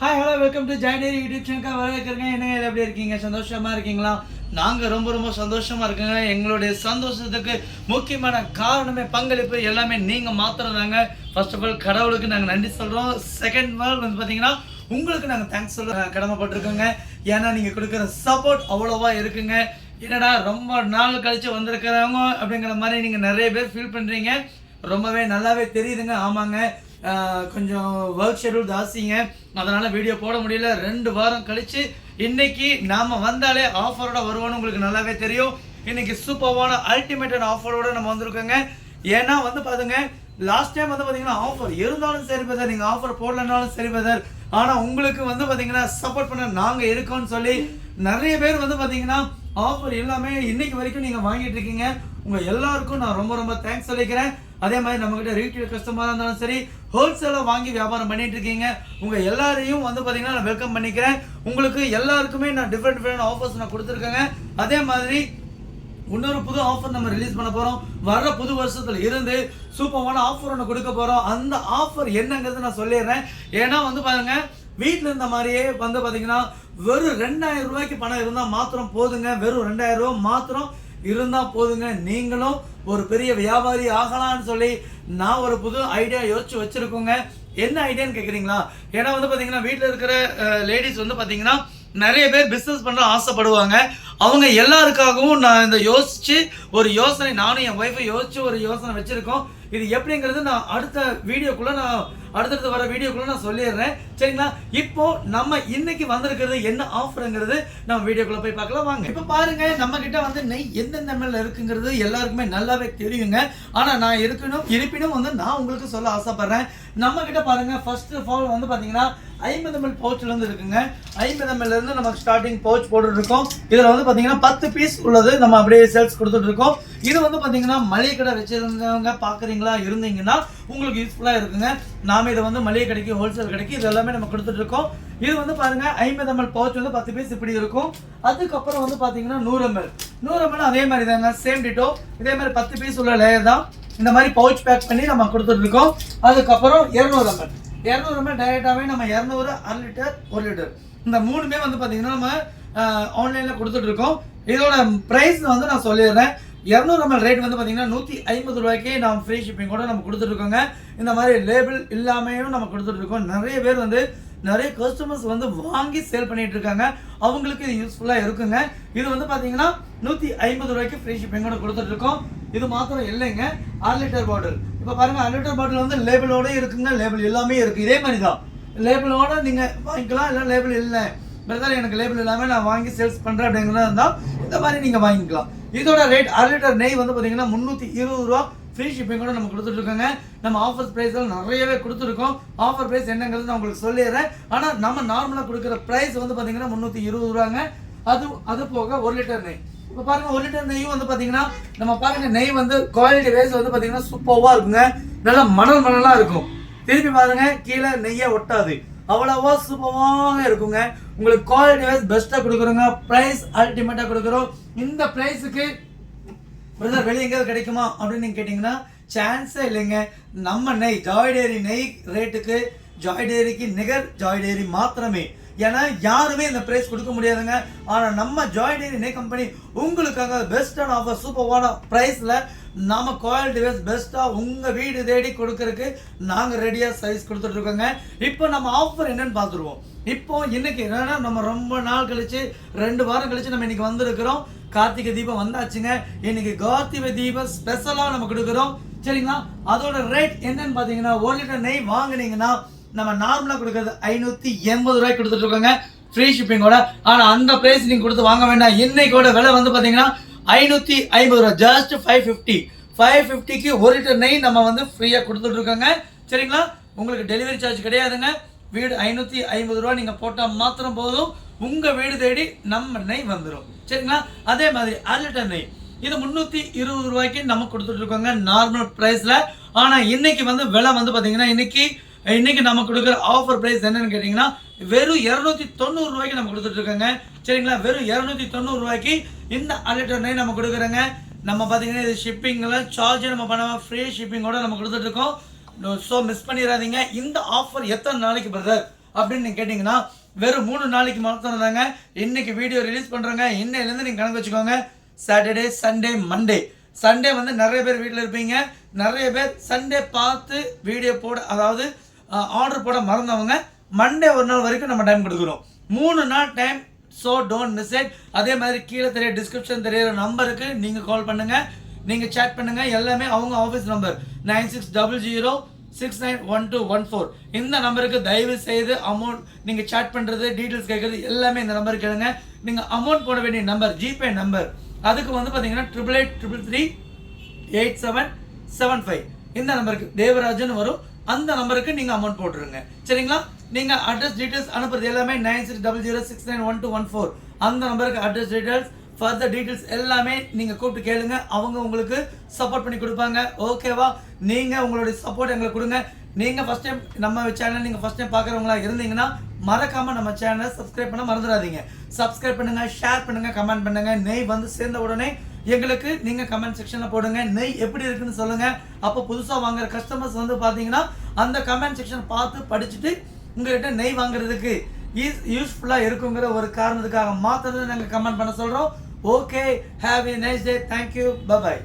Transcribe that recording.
Hi hello welcome to ஜாய்டேரி YouTube channel. வரவேற்கிறேங்க. என்னங்க எப்படி இருக்கீங்க? சந்தோஷமாக இருக்கீங்களா? நாங்கள் ரொம்ப சந்தோஷமாக இருக்குங்க. எங்களுடைய சந்தோஷத்துக்கு முக்கியமான காரணமே பங்களிப்பு எல்லாமே நீங்கள் மாத்திரதாங்க. ஃபர்ஸ்ட் ஆஃப் ஆல் கடவுளுக்கு நாங்கள் நன்றி சொல்கிறோம். செகண்ட் ஆல் வந்து பார்த்தீங்கன்னா உங்களுக்கு நாங்கள் தேங்க்ஸ் சொல்ல கடமைப்பட்டிருக்கோங்க. ஏன்னா நீங்கள் கொடுக்குற சப்போர்ட் அவ்வளோவா இருக்குங்க. என்னடா ரொம்ப நாள் கழித்து வந்திருக்கிறவங்க அப்படிங்கிற மாதிரி நீங்கள் நிறைய பேர் ஃபீல் பண்ணுறீங்க. ரொம்பவே நல்லாவே தெரியுதுங்க. ஆமாங்க, கொஞ்சம் ஒர்க் ஷெடியூல் ஜாஸ்திங்க, அதனால் வீடியோ போட முடியல. 2 வாரம் கழித்து இன்றைக்கி நாம் வந்தாலே ஆஃபரோட வருவோன்னு உங்களுக்கு நல்லாவே தெரியும். இன்றைக்கி சூப்பர்வான அல்டிமேட்டட் ஆஃபரோடு நம்ம வந்திருக்கோங்க. ஏன்னா வந்து பாருங்க, லாஸ்ட் டைம் வந்து பார்த்தீங்கன்னா ஆஃபர் இருந்தாலும் சரி பதர், நீங்கள் ஆஃபர் போடலனாலும் சரி பதர், ஆனால் உங்களுக்கு வந்து பார்த்தீங்கன்னா சப்போர்ட் பண்ண நாங்கள் இருக்கோம்னு சொல்லி நிறைய பேர் வந்து பார்த்தீங்கன்னா ஆஃபர் எல்லாமே இன்னைக்கு வரைக்கும் நீங்கள் வாங்கிட்டு இருக்கீங்க. உங்கள் எல்லாருக்கும் நான் ரொம்ப தேங்க்ஸ் சொல்லிக்கிறேன். அதே மாதிரி நம்மகிட்ட ரீட்டெயில் கஸ்டமராக இருந்தாலும் சரி, ஹோல்சேலாக வாங்கி வியாபாரம் பண்ணிட்டு இருக்கீங்க. உங்கள் எல்லாரையும் வந்து பார்த்தீங்கன்னா நான் வெல்கம் பண்ணிக்கிறேன். உங்களுக்கு எல்லாருக்குமே நான் டிஃப்ரெண்ட் ஆஃபர்ஸ் நான் கொடுத்துருக்கேங்க. அதே மாதிரி இன்னொரு புது ஆஃபர் நம்ம ரிலீஸ் பண்ண போகிறோம். வர்ற புது வருஷத்துல இருந்து சூப்பரான ஆஃபர் ஒன்று கொடுக்க போகிறோம். அந்த ஆஃபர் என்னங்கிறது நான் சொல்லிடுறேன். ஏன்னா வந்து பாருங்க, வீட்டில் இருந்த மாதிரியே வந்து பார்த்தீங்கன்னா வெறும் 2000 ரூபாய்க்கு பணம் இருந்தால் மாத்திரம் போதுங்க. வெறும் 2000 ரூபா மாத்திரம் இருந்தால் போதுங்க. நீங்களும் ஒரு பெரிய வியாபாரி ஆகலான்னு சொல்லி நான் ஒரு புது ஐடியா யோசிச்சு வச்சிருக்கோங்க. என்ன ஐடியான்னு கேட்குறீங்களா? ஏன்னா வந்து பார்த்தீங்கன்னா வீட்டில் இருக்கிற லேடிஸ் வந்து பார்த்தீங்கன்னா நிறைய பேர் பிஸ்னஸ் பண்ண ஆசைப்படுவாங்க. அவங்க எல்லாருக்காகவும் நான் இந்த ஒரு யோசனை நானும் என் ஒய்ஃபை யோசிச்சு ஒரு யோசனை வச்சிருக்கோம். இது எப்படிங்கிறது நான் அடுத்த வீடியோக்குள்ள அடுத்தடுத்து வர வீடியோக்குள்ள நான் சொல்லிடுறேன், சரிங்களா? இப்போ நம்ம இன்னைக்கு வந்திருக்கிறது என்ன ஆஃபருங்கிறது நம்ம வீடியோக்குள்ள போய் பார்க்கலாம் வாங்க. இப்போ பாருங்க, நம்ம கிட்ட வந்து நெய் எந்தெந்த எம்எல் இருக்குங்கிறது எல்லாருக்குமே நல்லாவே தெரியுங்க. ஆனா நான் இருப்பினும் வந்து நான் உங்களுக்கு சொல்ல ஆசைப்படுறேன். நம்ம கிட்ட பாருங்க, ஃபர்ஸ்ட் ஆஃப் ஆல் வந்து பாத்தீங்கன்னா 50 ml பவுச்ல இருந்து இருக்குங்க. 50 ml இருந்து நமக்கு ஸ்டார்டிங் பவுச் போட்டுட்டு இருக்கோம். இதுல வந்து பாத்தீங்கன்னா 10 பீஸ் உள்ளது நம்ம அப்படியே சேல்ஸ் கொடுத்துட்டு இருக்கோம். இது வந்து பாத்தீங்கன்னா மளிகை கடை வச்சிருந்தவங்க பாக்குறீங்களா இருந்தீங்கன்னா உங்களுக்கு யூஸ்ஃபுல்லா இருக்குங்க. நாம இதை வந்து மளிகை கடைக்கு, ஹோல்சேல் கடைக்கு இது எல்லாமே நம்ம கொடுத்துட்டு இருக்கோம். இது வந்து பாருங்க 50 ml பவுச் வந்து 10 பீஸ் இப்படி இருக்கும். அதுக்கப்புறம் வந்து பாத்தீங்கன்னா 100 ml அதே மாதிரி தாங்க, சேம் டிட்டோ. இதே மாதிரி 10 பீஸ் உள்ள லேயர் தான் இந்த மாதிரி பவுச் பேக் பண்ணி நம்ம கொடுத்துட்டு இருக்கோம். அதுக்கப்புறம் 200 ml டைரக்டாவே நம்ம 200, 1 லிட்டர், 1 லிட்டர் இந்த மூணுமே வந்து பாத்தீங்கன்னா நம்ம ஆன்லைன்ல கொடுத்துட்டு இருக்கோம். இதோட பிரைஸ் வந்து நான் சொல்லிடுறேன். 200 ml ரேட் வந்து பாத்தீங்கன்னா 150 ரூபாய்க்கு நம்ம ஃப்ரீ ஷிப்பிங் கூட நம்ம கொடுத்துட்டு இருக்கோங்க. இந்த மாதிரி லேபிள் இல்லாமையும் நம்ம கொடுத்துட்டு இருக்கோம். நிறைய பேர் வந்து நிறைய கஸ்டமர்ஸ் வந்து வாங்கி சேல் பண்ணிட்டு இருக்காங்க. அவங்களுக்கு இது யூஸ்ஃபுல்லா இருக்குங்க. இது வந்து பாத்தீங்கன்னா 150 ரூபாய்க்கு ஃப்ரீ ஷிப்பிங் கூட கொடுத்துட்டு இருக்கோம். இது மாத்திரம் இல்லைங்க, 1 லிட்டர் பாட்டில். இப்போ பாருங்க, 1 லிட்டர் பாட்டில் வந்து லேபிளோட இருக்குங்க. லேபிள் எல்லாமே இருக்கு. இதே மாதிரி தான் லேபிளோட நீங்க வாங்கிக்கலாம். இல்லை லேபிள் இல்லை பிரதர், எனக்கு லேபிள் இல்லாமல் நான் வாங்கி சேல்ஸ் பண்றேன் அப்படிங்கிறதா இருந்தால் இந்த மாதிரி நீங்க வாங்கிக்கலாம். இதோட ரேட் 1 லிட்டர் நெய் வந்து பாத்தீங்கன்னா 320 ரூபா ஃப்ரீ ஷிப்பிங் கூட நம்ம கொடுத்துட்டு இருக்கோங்க. நம்ம ஆஃபர் பிரைஸ்ல நிறையவே கொடுத்துருக்கோம். ஆஃபர் பிரைஸ் என்னங்கிறது நான் உங்களுக்கு சொல்லிடுறேன். ஆனால் நம்ம நார்மலாக கொடுக்குற பிரைஸ் வந்து பார்த்தீங்கன்னா 320 ரூபாங்க. அது போக 1 லிட்டர் நெய். இப்போ பாருங்க, 1 லிட்டர் நெய்யும் வந்து பார்த்தீங்கன்னா நம்ம பாருங்க, நெய் வந்து குவாலிட்டி வைஸ் வந்து பார்த்தீங்கன்னா சூப்பராக இருக்குங்க. நல்லா மணலாக இருக்கும். திருப்பி பாருங்க, கீழே நெய்யை ஒட்டாது, அவ்வளவா சூப்பராக இருக்குங்க. உங்களுக்கு குவாலிட்டி வைஸ் பெஸ்ட்டாக கொடுக்குறோங்க. ப்ரைஸ் அல்டிமேட்டாக கொடுக்குறோம். இந்த ப்ரைஸுக்கு பிரதர் வெளியே எங்கேயாவது கிடைக்குமா அப்படின்னு நீங்கள் கேட்டிங்கன்னா சான்ஸே இல்லைங்க. நம்ம நெய் ஜாய் டேரி நெய் ரேட்டுக்கு ஜாய் டேரிக்கு நிகர் ஜாய் டேரி மாத்திரமே. ஏன்னா யாருமே இந்த பிரைஸ் கொடுக்க முடியாதுங்க. ஆனால் நம்ம ஜாய் டேரி நெய் கம்பெனி உங்களுக்காக பெஸ்டான ஆஃபர், சூப்பரான ப்ரைஸில் நம்ம குவாலிட்டி வைஸ் பெஸ்ட்டாக உங்கள் வீடு தேடி கொடுக்கறதுக்கு நாங்கள் ரெடியாக சைஸ் கொடுத்துட்டு இருக்கோங்க. இப்போ நம்ம ஆஃபர் என்னன்னு பார்த்துருவோம். இப்போ இன்னைக்கு என்னன்னா, நம்ம ரொம்ப நாள் கழிச்சு 2 வாரம் கழிச்சு நம்ம இன்னைக்கு வந்திருக்கிறோம். கார்த்திகை தீபம் வந்தாச்சுங்க. இன்னைக்கு கார்த்திகை தீபம் ஸ்பெஷலாக நம்ம கொடுக்குறோம், சரிங்களா? அதோட ரேட் என்னன்னு பார்த்தீங்கன்னா 1 லிட்டர் நெய் வாங்கினீங்கன்னா நம்ம நார்மலாக கொடுக்குறது 580 ரூபாய்க்கு கொடுத்துட்டு இருக்கோங்க ஃப்ரீ ஷிப்பிங்கோட. ஆனால் அந்த பிரைஸ் நீங்கள் கொடுத்து வாங்க வேண்டாம். இன்னைக்கோட விலை வந்து பார்த்தீங்கன்னா 550 ரூபா, ஜஸ்ட் 550க்கு 1 லிட்டர் நெய் நம்ம வந்து ஃப்ரீயாக கொடுத்துட்டு இருக்கோங்க, சரிங்களா? உங்களுக்கு டெலிவரி சார்ஜ் கிடையாதுங்க. வீடு 550 ரூபா நீங்கள் போட்டால் மாத்திரம் போதும், உங்கள் வீடு தேடி நம்ம நெய் வந்துடும், சரிங்களா? அதே மாதிரி 1 லிட்டர் நெய் இது 320 ரூபாய்க்கு நம்ம கொடுத்துட்டு இருக்கோங்க நார்மல் ப்ரைஸில். ஆனால் இன்னைக்கு வந்து விலை வந்து பார்த்தீங்கன்னா இன்னைக்கு நம்ம கொடுக்குற ஆஃபர் ப்ரைஸ் என்னன்னு கேட்டிங்கன்னா வெறும் 290 ரூபாய்க்கு நம்ம கொடுத்துட்டு இருக்கோங்க, சரிங்களா? வெறும் 290 ரூபாய்க்கு இந்த 1 லிட்டர் நெய் நம்ம கொடுக்குறோங்க. நம்ம பார்த்தீங்கன்னா இது ஷிப்பிங்கில் சார்ஜ் நம்ம பண்ணாமல் ஃப்ரீ ஷிப்பிங்கோட நம்ம கொடுத்துட்டு இருக்கோம். ஸோ மிஸ் பண்ணிடாதீங்க. இந்த ஆஃபர் எத்தனை நாளைக்கு பிரதர் அப்படின்னு நீங்கள் கேட்டிங்கன்னா வெறும் 3 நாளைக்கு மாத்திரம் தாங்க. இன்னைக்கு வீடியோ ரிலீஸ் பண்ணுறோங்க. இன்னையிலேருந்து நீங்கள் கணக்கு வச்சுக்கோங்க. Saturday, Sunday, Monday. சண்டே வந்து நிறைய பேர் வீட்டில் இருப்பீங்க. நிறைய பேர் சண்டே பார்த்து வீடியோ போட, அதாவது ஆர்டர் போட மறந்தவங்க மண்டே ஒரு நாள் வரைக்கும் நம்ம டைம் கொடுக்குறோம். 3 நாள் time. So don't miss it. அதே மாதிரி கீழே தெரிய டிஸ்கிரிப்ஷன் தெரியிற நம்பருக்கு நீங்கள் கால் பண்ணுங்கள், நீங்கள் சேட் பண்ணுங்கள். எல்லாமே அவங்க ஆஃபீஸ் நம்பர் 9600691214. இந்த நம்பருக்கு தயவு செய்து அமௌண்ட் நீங்கள் சேட் பண்ணுறது, டீட்டெயில்ஸ் கேட்குறது எல்லாமே இந்த நம்பருக்கு கேளுங்க. நீங்கள் அமௌண்ட் போட வேண்டிய நம்பர் ஜிபே நம்பர், அதுக்கு வந்து பார்த்தீங்கன்னா 8833387775. இந்த நம்பருக்கு தேவராஜன் வரும். அந்த நம்பருக்கு நீங்கள் அமௌண்ட் போட்டுருங்க. சரிங்களா? நீங்கள் அட்ரஸ் டீட்டெயில்ஸ் அனுப்புறது எல்லாமே 9600691214. அந்த நம்பருக்கு அட்ரஸ் டீட்டெயில்ஸ், ஃபர்தர் டீட்டெயில்ஸ் எல்லாமே நீங்கள் கூப்பிட்டு கேளுங்க. அவங்க உங்களுக்கு சப்போர்ட் பண்ணி கொடுப்பாங்க. ஓகேவா? நீங்கள் உங்களுடைய சப்போர்ட் எங்களுக்கு கொடுங்க. நீங்கள் ஃபஸ்ட் டைம் நம்ம சேனல் நீங்கள் ஃபஸ்ட் டைம் பார்க்குறவங்களா இருந்தீங்கன்னா மறக்காமல் நம்ம சேனலை சப்ஸ்கிரைப் பண்ண மறந்துடாதீங்க. சப்ஸ்கிரைப் பண்ணுங்கள், ஷேர் பண்ணுங்கள், கமெண்ட் பண்ணுங்கள். நெய் வந்து சேர்ந்த உடனே எங்களுக்கு நீங்கள் கமெண்ட் செக்ஷனில் போடுங்க. நெய் எப்படி இருக்குன்னு சொல்லுங்கள். அப்போ புதுசாக வாங்குற கஸ்டமர்ஸ் வந்து பார்த்தீங்கன்னா அந்த கமெண்ட் செக்ஷன் பார்த்து படிச்சுட்டு உங்கள்கிட்ட நெய் வாங்குறதுக்கு யூஸ்ஃபுல்லாக இருக்குங்கிற ஒரு காரணத்துக்காக மாத்திரம் நாங்கள் கமெண்ட் பண்ண சொல்கிறோம். Okay, have a nice day. Thank you. By.